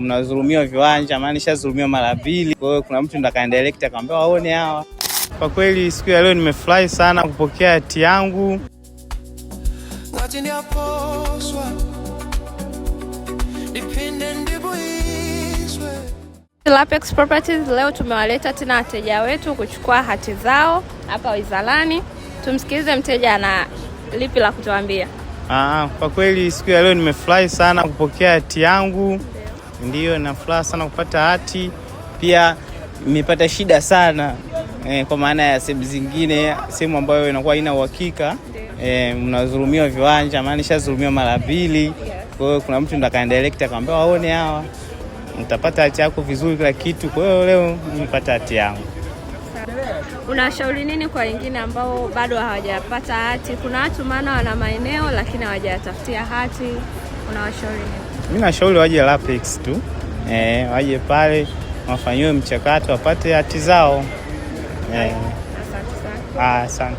mnazulumiwa viwanja, maana nishazulumiwa mara 2. Kwa hiyo kuna mtu ndo akaendelea akamwambia waone hawa. Kwa kweli siku ya leo nimefurahi sana kupokea hati yangu. Lapex Properties leo tumewaleta tena wateja wetu kuchukua hati zao hapa wizarani. Tumsikilize mteja ana lipi la kutuambia. Kwa kweli siku ya leo nimefurahi sana kupokea hati yangu. Ndio, na furaha sana kupata hati. Pia nimepata shida sana kwa maana ya sehemu zingine, sehemu ambayo inakuwa haina uhakika, mnazulumiwa viwanja, maana nishazulumiwa mara 2. Kwa hiyo kuna mtu ndo akaendelea akamwambia waone hawa. Mtapata hati yako vizuri kila kitu. Kwa hiyo leo nimepata hati yangu. Unashauri nini kwa wengine ambao bado hawajapata hati? Kuna watu maana wana maeneo lakini hawajatafutia hati. Unawashauri nini? Mimi nashauri waje Lapex tu. Waje pale wafanyiwe mchakato wapate hati zao. Asante sana. Asante.